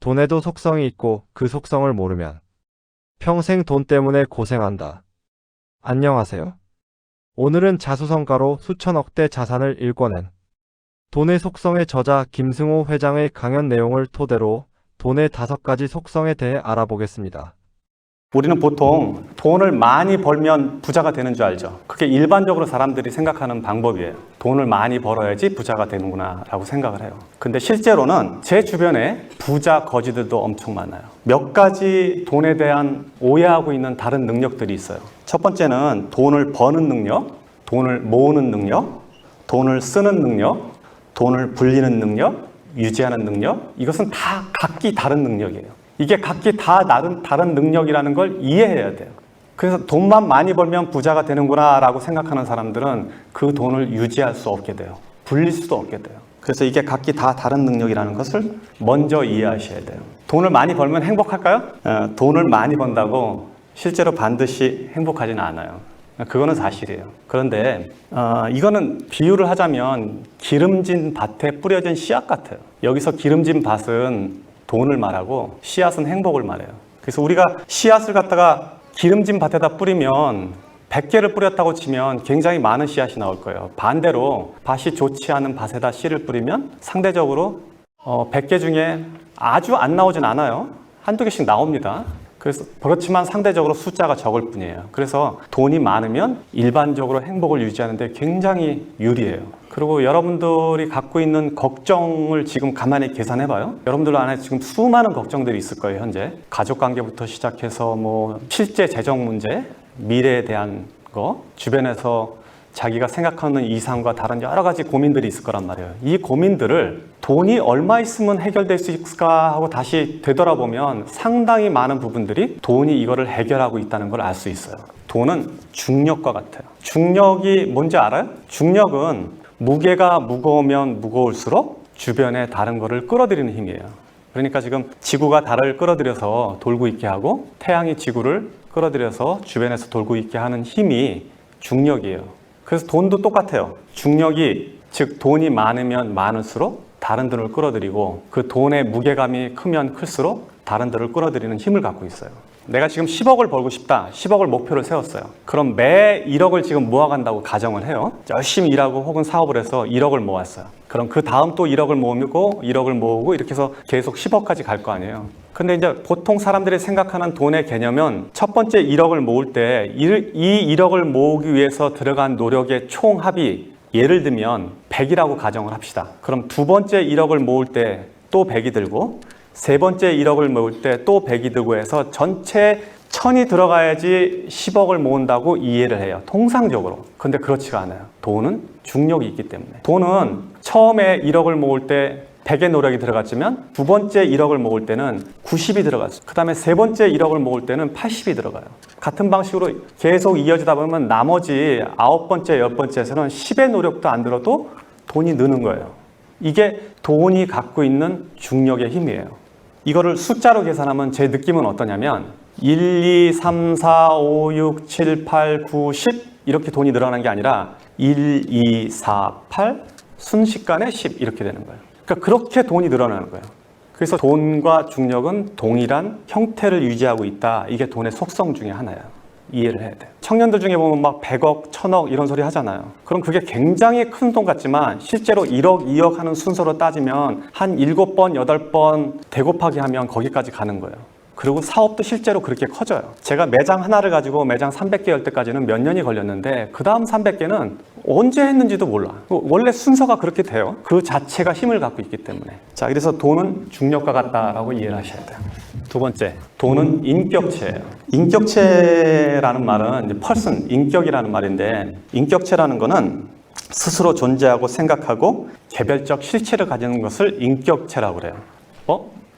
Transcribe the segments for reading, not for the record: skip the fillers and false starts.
돈에도 속성이 있고 그 속성을 모르면 평생 돈 때문에 고생한다. 안녕하세요. 오늘은 자수성가로 수천억대 자산을 일궈낸 돈의 속성의 저자 김승호 회장의 강연 내용을 토대로 돈의 5가지 속성에 대해 알아보겠습니다. 우리는 보통 돈을 많이 벌면 부자가 되는 줄 알죠. 그게 일반적으로 사람들이 생각하는 방법이에요. 돈을 많이 벌어야지 부자가 되는구나 라고 생각을 해요. 근데 실제로는 제 주변에 부자 거지들도 엄청 많아요. 몇 가지 돈에 대한 오해하고 있는 다른 능력들이 있어요. 첫 번째는 돈을 버는 능력, 돈을 모으는 능력, 돈을 쓰는 능력, 돈을 불리는 능력, 유지하는 능력. 이것은 다 각기 다른 능력이에요. 이게 각기 다 다른 능력이라는 걸 이해해야 돼요. 그래서 돈만 많이 벌면 부자가 되는구나 라고 생각하는 사람들은 그 돈을 유지할 수 없게 돼요. 불릴 수도 없게 돼요. 그래서 이게 각기 다 다른 능력이라는 것을 먼저 이해하셔야 돼요. 돈을 많이 벌면 행복할까요? 돈을 많이 번다고 실제로 반드시 행복하지는 않아요. 그거는 사실이에요. 그런데 이거는 비유를 하자면 기름진 밭에 뿌려진 씨앗 같아요. 여기서 기름진 밭은 돈을 말하고 씨앗은 행복을 말해요. 그래서 우리가 씨앗을 갖다가 기름진 밭에다 뿌리면 100개를 뿌렸다고 치면 굉장히 많은 씨앗이 나올 거예요. 반대로 밭이 좋지 않은 밭에다 씨를 뿌리면 상대적으로 100개 중에 아주 안 나오진 않아요. 한두 개씩 나옵니다. 그래서 그렇지만 상대적으로 숫자가 적을 뿐이에요. 그래서 돈이 많으면 일반적으로 행복을 유지하는 데 굉장히 유리해요. 그리고 여러분들이 갖고 있는 걱정을 지금 가만히 계산해 봐요. 여러분들 안에 지금 수많은 걱정들이 있을 거예요. 현재 가족관계부터 시작해서 실제 재정 문제, 미래에 대한 거, 주변에서 자기가 생각하는 이상과 다른 여러 가지 고민들이 있을 거란 말이에요. 이 고민들을 돈이 얼마 있으면 해결될 수 있을까 하고 다시 되돌아보면 상당히 많은 부분들이 돈이 이거를 해결하고 있다는 걸 알 수 있어요. 돈은 중력과 같아요. 중력이 뭔지 알아요? 중력은 무게가 무거우면 무거울수록 주변에 다른 거를 끌어들이는 힘이에요. 그러니까 지금 지구가 달을 끌어들여서 돌고 있게 하고 태양이 지구를 끌어들여서 주변에서 돌고 있게 하는 힘이 중력이에요. 그래서 돈도 똑같아요. 중력이, 즉 돈이 많으면 많을수록 다른 돈을 끌어들이고 그 돈의 무게감이 크면 클수록 다른 돈을 끌어들이는 힘을 갖고 있어요. 내가 지금 10억을 벌고 싶다. 10억을 목표를 세웠어요. 그럼 매 1억을 지금 모아간다고 가정을 해요. 열심히 일하고 혹은 사업을 해서 1억을 모았어요. 그럼 그 다음 또 1억을 모으고 1억을 모으고 이렇게 해서 계속 10억까지 갈 거 아니에요. 근데 이제 보통 사람들이 생각하는 돈의 개념은 첫 번째 1억을 모을 때 이 1억을 모으기 위해서 들어간 노력의 총합이 예를 들면 100이라고 가정을 합시다. 그럼 두 번째 1억을 모을 때 또 100이 들고 세 번째 1억을 모을 때 또 100이 들고 해서 전체 1000이 들어가야지 10억을 모은다고 이해를 해요. 통상적으로. 근데 그렇지가 않아요. 돈은 중력이 있기 때문에. 돈은 처음에 1억을 모을 때 100의 노력이 들어갔지만 두 번째 1억을 모을 때는 90이 들어갔어요. 그 다음에 세 번째 1억을 모을 때는 80이 들어가요. 같은 방식으로 계속 이어지다 보면 나머지 9번째, 10번째에서는 10의 노력도 안 들어도 돈이 느는 거예요. 이게 돈이 갖고 있는 중력의 힘이에요. 이거를 숫자로 계산하면 제 느낌은 어떠냐면 1, 2, 3, 4, 5, 6, 7, 8, 9, 10 이렇게 돈이 늘어나는 게 아니라 1, 2, 4, 8 순식간에 10 이렇게 되는 거예요. 그러니까 그렇게 돈이 늘어나는 거예요. 그래서 돈과 중력은 동일한 형태를 유지하고 있다. 이게 돈의 속성 중에 하나예요. 이해를 해야 돼요. 청년들 중에 보면 막 100억, 1000억 이런 소리 하잖아요. 그럼 그게 굉장히 큰 돈 같지만 실제로 1억, 2억 하는 순서로 따지면 한 7번, 8번 대곱하기 하면 거기까지 가는 거예요. 그리고 사업도 실제로 그렇게 커져요. 제가 매장 하나를 가지고 매장 300개 열 때까지는 몇 년이 걸렸는데 그 다음 300개는 언제 했는지도 몰라. 원래 순서가 그렇게 돼요. 그 자체가 힘을 갖고 있기 때문에. 자, 그래서 돈은 중력과 같다라고 이해를 하셔야 돼요. 두 번째, 돈은 인격체예요. 인격체라는 말은 이제 person, 인격이라는 말인데 인격체라는 거는 스스로 존재하고 생각하고 개별적 실체를 가지는 것을 인격체라고 그래요.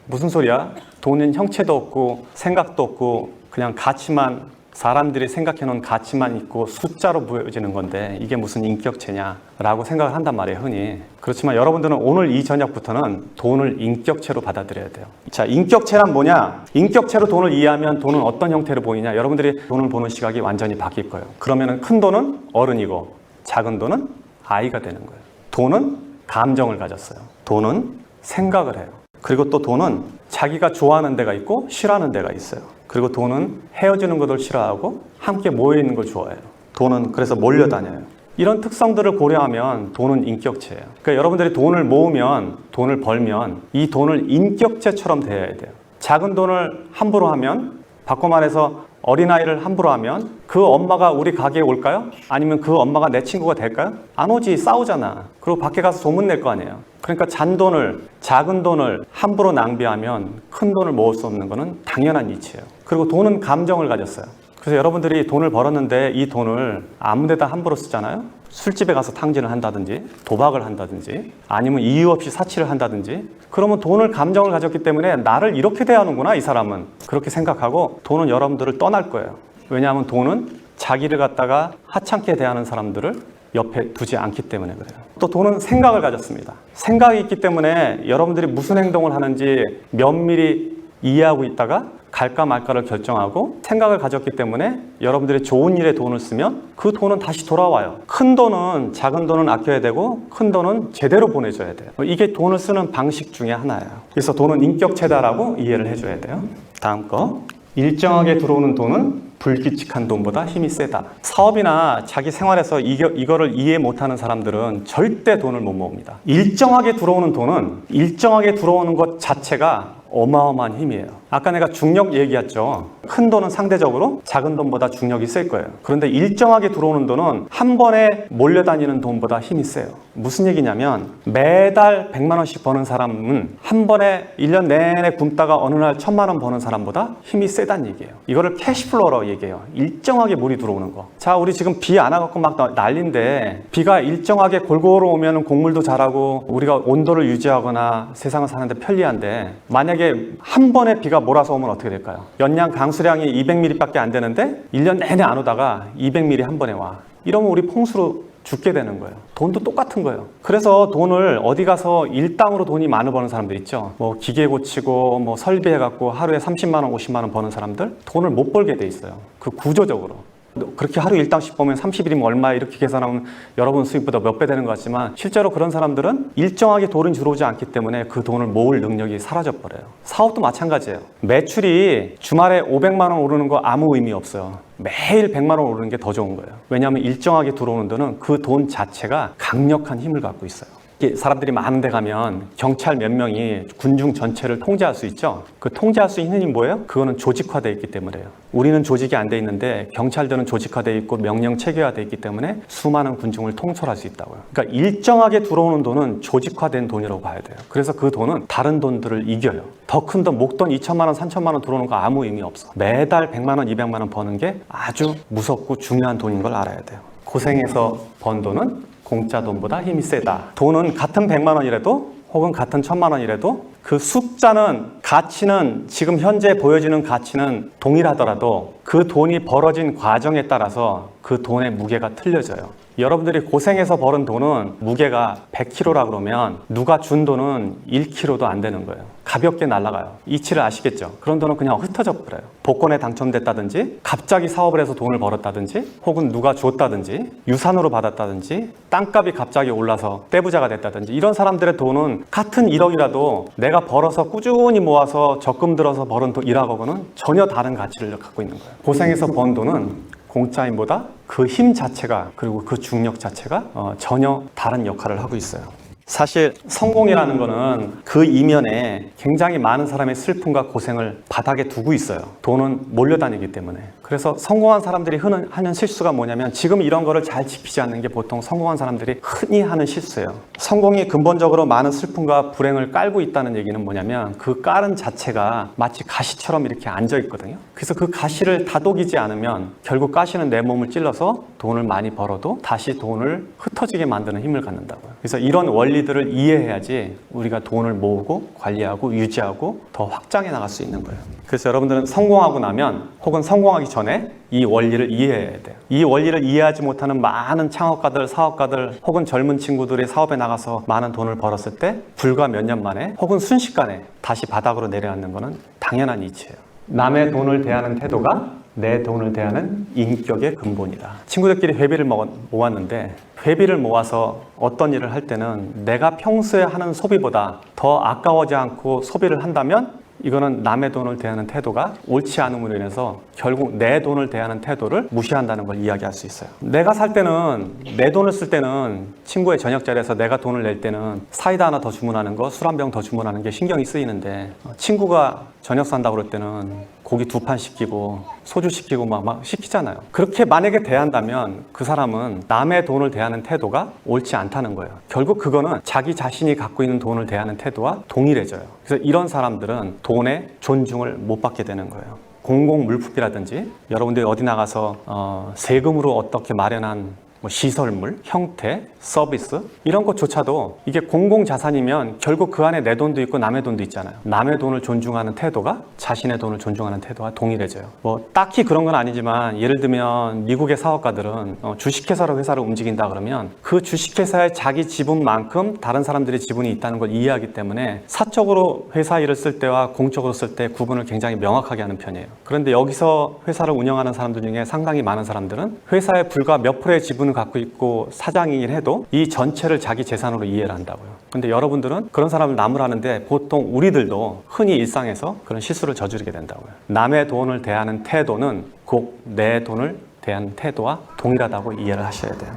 무슨 소리야? 돈은 형체도 없고 생각도 없고 그냥 가치만, 사람들이 생각해놓은 가치만 있고 숫자로 보여지는 건데 이게 무슨 인격체냐라고 생각을 한단 말이에요, 흔히. 그렇지만 여러분들은 오늘 이 저녁부터는 돈을 인격체로 받아들여야 돼요. 자, 인격체란 뭐냐? 인격체로 돈을 이해하면 돈은 어떤 형태로 보이냐? 여러분들이 돈을 보는 시각이 완전히 바뀔 거예요. 그러면은 큰 돈은 어른이고 작은 돈은 아이가 되는 거예요. 돈은 감정을 가졌어요. 돈은 생각을 해요. 그리고 또 돈은 자기가 좋아하는 데가 있고 싫어하는 데가 있어요. 그리고 돈은 헤어지는 것을 싫어하고 함께 모여있는 걸 좋아해요. 돈은 그래서 몰려다녀요. 이런 특성들을 고려하면 돈은 인격체예요. 그러니까 여러분들이 돈을 모으면, 돈을 벌면 이 돈을 인격체처럼 대해야 돼요. 작은 돈을 함부로 하면, 바꿔 말해서 어린아이를 함부로 하면 그 엄마가 우리 가게에 올까요? 아니면 그 엄마가 내 친구가 될까요? 안 오지. 싸우잖아. 그리고 밖에 가서 소문 낼 거 아니에요. 그러니까 잔돈을, 작은 돈을 함부로 낭비하면 큰 돈을 모을 수 없는 것은 당연한 이치예요. 그리고 돈은 감정을 가졌어요. 그래서 여러분들이 돈을 벌었는데 이 돈을 아무 데다 함부로 쓰잖아요. 술집에 가서 탕진을 한다든지 도박을 한다든지 아니면 이유 없이 사치를 한다든지, 그러면 돈을 감정을 가졌기 때문에 나를 이렇게 대하는구나 이 사람은, 그렇게 생각하고 돈은 여러분들을 떠날 거예요. 왜냐하면 돈은 자기를 갖다가 하찮게 대하는 사람들을 옆에 두지 않기 때문에 그래요. 또 돈은 생각을 가졌습니다. 생각이 있기 때문에 여러분들이 무슨 행동을 하는지 면밀히 이해하고 있다가 갈까 말까를 결정하고 생각을 가졌기 때문에 여러분들이 좋은 일에 돈을 쓰면 그 돈은 다시 돌아와요. 큰 돈은, 작은 돈은 아껴야 되고 큰 돈은 제대로 보내줘야 돼요. 이게 돈을 쓰는 방식 중에 하나예요. 그래서 돈은 인격체다라고 이해를 해줘야 돼요. 다음 거. 일정하게 들어오는 돈은 불규칙한 돈보다 힘이 세다. 사업이나 자기 생활에서 이거를 이해 못하는 사람들은 절대 돈을 못 모읍니다. 일정하게 들어오는 돈은, 일정하게 들어오는 것 자체가 어마어마한 힘이에요. 아까 내가 중력 얘기했죠. 큰 돈은 상대적으로 작은 돈보다 중력이 셀 거예요. 그런데 일정하게 들어오는 돈은 한 번에 몰려다니는 돈보다 힘이 세요. 무슨 얘기냐면 매달 100만 원씩 버는 사람은 한 번에 1년 내내 굶다가 어느 날 1000만 원 버는 사람보다 힘이 세다는 얘기예요. 이거를 캐시플로우라고 얘기해요. 일정하게 물이 들어오는 거. 자, 우리 지금 비 안 와갖고 막 난리인데 비가 일정하게 골고루 오면 곡물도 자라고 우리가 온도를 유지하거나 세상을 사는데 편리한데, 만약에 한 번에 비가 몰아서 오면 어떻게 될까요? 연량 강수량이 200mm 밖에 안 되는데 1년 내내 안 오다가 200mm 한 번에 와. 이러면 우리 풍수로 죽게 되는 거예요. 돈도 똑같은 거예요. 그래서 돈을 어디 가서 일당으로 돈이 많이 버는 사람들 있죠. 뭐 기계 고치고 뭐 설비해갖고 하루에 30만 원, 50만 원 버는 사람들 돈을 못 벌게 돼 있어요. 그 구조적으로. 그렇게 하루 일당씩 보면 30일이면 얼마 이렇게 계산하면 여러분 수입보다 몇 배 되는 것 같지만 실제로 그런 사람들은 일정하게 돈이 들어오지 않기 때문에 그 돈을 모을 능력이 사라져버려요. 사업도 마찬가지예요. 매출이 주말에 500만 원 오르는 거 아무 의미 없어요. 매일 100만 원 오르는 게 더 좋은 거예요. 왜냐하면 일정하게 들어오는 돈은 그 돈 자체가 강력한 힘을 갖고 있어요. 사람들이 많은 데 가면 경찰 몇 명이 군중 전체를 통제할 수 있죠. 그 통제할 수 있는 힘이 뭐예요? 그거는 조직화되어 있기 때문에요. 우리는 조직이 안 돼 있는데 경찰들은 조직화되어 있고 명령 체계화되어 있기 때문에 수많은 군중을 통솔할 수 있다고요. 그러니까 일정하게 들어오는 돈은 조직화된 돈이라고 봐야 돼요. 그래서 그 돈은 다른 돈들을 이겨요. 더 큰 돈, 목돈 2천만 원, 3천만 원 들어오는 거 아무 의미 없어. 매달 100만 원, 200만 원 버는 게 아주 무섭고 중요한 돈인 걸 알아야 돼요. 고생해서 번 돈은 공짜 돈보다 힘이 세다. 돈은 같은 100만 원이라도 혹은 같은 1000만 원이라도 그 숫자는, 가치는, 지금 현재 보여지는 가치는 동일하더라도 그 돈이 벌어진 과정에 따라서 그 돈의 무게가 틀려져요. 여러분들이 고생해서 벌은 돈은 무게가 100kg라 그러면 누가 준 돈은 1kg도 안 되는 거예요. 가볍게 날아가요. 이치를 아시겠죠? 그런 돈은 그냥 흩어져 버려요. 복권에 당첨됐다든지 갑자기 사업을 해서 돈을 벌었다든지 혹은 누가 줬다든지 유산으로 받았다든지 땅값이 갑자기 올라서 떼부자가 됐다든지, 이런 사람들의 돈은 같은 1억이라도 내가 벌어서 꾸준히 모아서 적금 들어서 벌은 돈 1억하고는 전혀 다른 가치를 갖고 있는 거예요. 고생해서 번 돈은 공짜임보다 그 힘 자체가, 그리고 그 중력 자체가 전혀 다른 역할을 하고 있어요. 사실 성공이라는 거는 그 이면에 굉장히 많은 사람의 슬픔과 고생을 바닥에 두고 있어요. 돈은 몰려다니기 때문에. 그래서 성공한 사람들이 하는 실수가 뭐냐면, 지금 이런 거를 잘 지키지 않는 게 보통 성공한 사람들이 흔히 하는 실수예요. 성공이 근본적으로 많은 슬픔과 불행을 깔고 있다는 얘기는 뭐냐면, 그 깔은 자체가 마치 가시처럼 이렇게 앉아 있거든요. 그래서 그 가시를 다독이지 않으면 결국 가시는 내 몸을 찔러서 돈을 많이 벌어도 다시 돈을 흩어지게 만드는 힘을 갖는다고요. 그래서 이런 원리들을 이해해야지 우리가 돈을 모으고 관리하고 유지하고 더 확장해 나갈 수 있는 거예요. 그래서 여러분들은 성공하고 나면 혹은 성공하기 전에 이 원리를 이해해야 돼요. 이 원리를 이해하지 못하는 많은 창업가들, 사업가들 혹은 젊은 친구들이 사업에 나가서 많은 돈을 벌었을 때 불과 몇 년 만에 혹은 순식간에 다시 바닥으로 내려앉는 것은 당연한 이치예요. 남의 돈을 대하는 태도가 내 돈을 대하는 인격의 근본이다. 친구들끼리 회비를 모았는데 회비를 모아서 어떤 일을 할 때는 내가 평소에 하는 소비보다 더 아까워지 않고 소비를 한다면 이거는 남의 돈을 대하는 태도가 옳지 않음으로 인해서 결국 내 돈을 대하는 태도를 무시한다는 걸 이야기할 수 있어요. 내가 살 때는, 내 돈을 쓸 때는 친구의 저녁 자리에서 내가 돈을 낼 때는 사이다 하나 더 주문하는 거, 술 한 병 더 주문하는 게 신경이 쓰이는데 친구가 저녁 산다고 그럴 때는 고기 2판 시키고 소주 시키고 막 시키잖아요. 그렇게 만약에 대한다면 그 사람은 남의 돈을 대하는 태도가 옳지 않다는 거예요. 결국 그거는 자기 자신이 갖고 있는 돈을 대하는 태도와 동일해져요. 그래서 이런 사람들은 돈의 존중을 못 받게 되는 거예요. 공공물품이라든지 여러분들이 어디 나가서 세금으로 어떻게 마련한 시설물, 형태, 서비스 이런 것조차도 이게 공공자산이면 결국 그 안에 내 돈도 있고 남의 돈도 있잖아요. 남의 돈을 존중하는 태도가 자신의 돈을 존중하는 태도와 동일해져요. 딱히 그런 건 아니지만 예를 들면 미국의 사업가들은 주식회사로 회사를 움직인다 그러면 그 주식회사의 자기 지분만큼 다른 사람들의 지분이 있다는 걸 이해하기 때문에 사적으로 회사 일을 쓸 때와 공적으로 쓸 때 구분을 굉장히 명확하게 하는 편이에요. 그런데 여기서 회사를 운영하는 사람들 중에 상당히 많은 사람들은 회사의 불과 몇 프로의 지분을 갖고 있고 사장이긴 해도 이 전체를 자기 재산으로 이해를 한다고요. 근데 여러분들은 그런 사람을 나무라는데 보통 우리들도 흔히 일상에서 그런 실수를 저지르게 된다고요. 남의 돈을 대하는 태도는 곧 내 돈을 대하는 태도와 동일하다고 이해를 하셔야 돼요.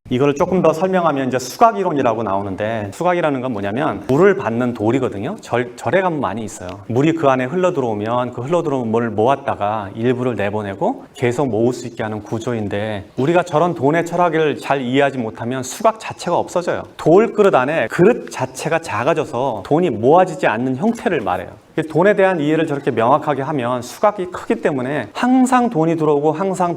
이거를 조금 더 설명하면 이제 수각이론이라고 나오는데 수각이라는 건 뭐냐면 물을 받는 돌이거든요. 절에 가면 많이 있어요. 물이 그 안에 흘러들어오면 그 흘러들어온 물을 모았다가 일부를 내보내고 계속 모을 수 있게 하는 구조인데 우리가 저런 돈의 철학을 잘 이해하지 못하면 수각 자체가 없어져요. 돌 그릇 안에 그릇 자체가 작아져서 돈이 모아지지 않는 형태를 말해요. 돈에 대한 이해를 저렇게 명확하게 하면 수각이 크기 때문에 항상 돈이 들어오고 항상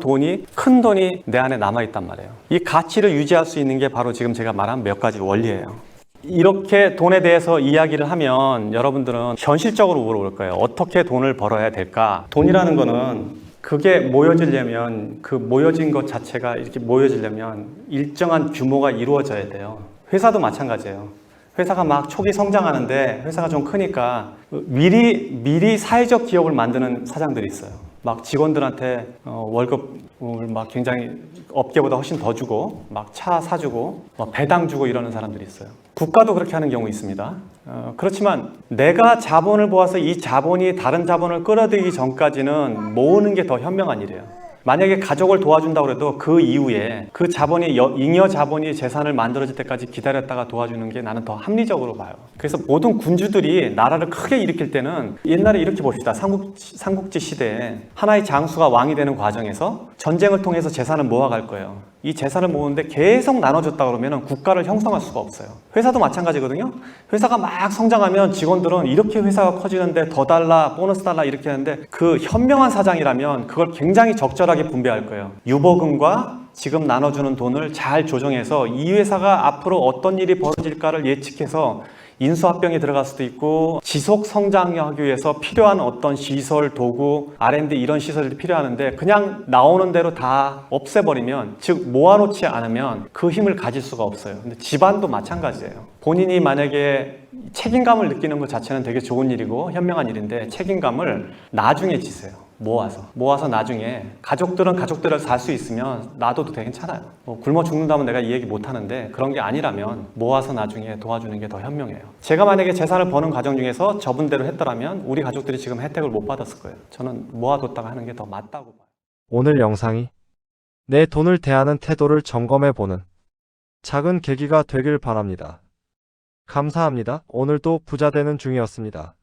큰 돈이 내 안에 남아있단 말이에요. 이 가치를 유지할 수 있는 게 바로 지금 제가 말한 몇 가지 원리예요. 이렇게 돈에 대해서 이야기를 하면 여러분들은 현실적으로 물어볼 거예요. 어떻게 돈을 벌어야 될까? 돈이라는 거는 그게 모여지려면 그 모여진 것 자체가 이렇게 모여지려면 일정한 규모가 이루어져야 돼요. 회사도 마찬가지예요. 회사가 막 초기 성장하는데 회사가 좀 크니까 미리 사회적 기업을 만드는 사장들이 있어요. 막 직원들한테 월급을 막 굉장히 업계보다 훨씬 더 주고 막 차 사주고 배당 주고 이러는 사람들이 있어요. 국가도 그렇게 하는 경우 있습니다. 그렇지만 내가 자본을 모아서 이 자본이 다른 자본을 끌어들이기 전까지는 모으는 게 더 현명한 일이에요. 만약에 가족을 도와준다고 해도 그 이후에 그 자본이 잉여 자본이 재산을 만들어질 때까지 기다렸다가 도와주는 게 나는 더 합리적으로 봐요. 그래서 모든 군주들이 나라를 크게 일으킬 때는 옛날에 이렇게 봅시다. 삼국지 시대에 하나의 장수가 왕이 되는 과정에서 전쟁을 통해서 재산을 모아갈 거예요. 이 재산을 모으는데 계속 나눠줬다 그러면 국가를 형성할 수가 없어요. 회사도 마찬가지거든요. 회사가 막 성장하면 직원들은 이렇게 회사가 커지는데 더 달라, 보너스 달라 이렇게 하는데 그 현명한 사장이라면 그걸 굉장히 적절하게 분배할 거예요. 유보금과 지금 나눠주는 돈을 잘 조정해서 이 회사가 앞으로 어떤 일이 벌어질까를 예측해서 인수합병에 들어갈 수도 있고 지속 성장하기 위해서 필요한 어떤 시설, 도구, R&D 이런 시설이 필요하는데 그냥 나오는 대로 다 없애버리면 즉 모아놓지 않으면 그 힘을 가질 수가 없어요. 근데 집안도 마찬가지예요. 본인이 만약에 책임감을 느끼는 것 자체는 되게 좋은 일이고 현명한 일인데 책임감을 나중에 지세요. 모아서 나중에 가족들은 가족들을 살 수 있으면 놔둬도 되게 괜찮아요. 굶어 죽는다면 내가 이 얘기 못 하는데 그런 게 아니라면 모아서 나중에 도와주는 게 더 현명해요. 제가 만약에 재산을 버는 과정 중에서 저분대로 했더라면 우리 가족들이 지금 혜택을 못 받았을 거예요. 저는 모아뒀다가 하는 게 더 맞다고 봐요. 오늘 영상이 내 돈을 대하는 태도를 점검해보는 작은 계기가 되길 바랍니다. 감사합니다. 오늘도 부자 되는 중이었습니다.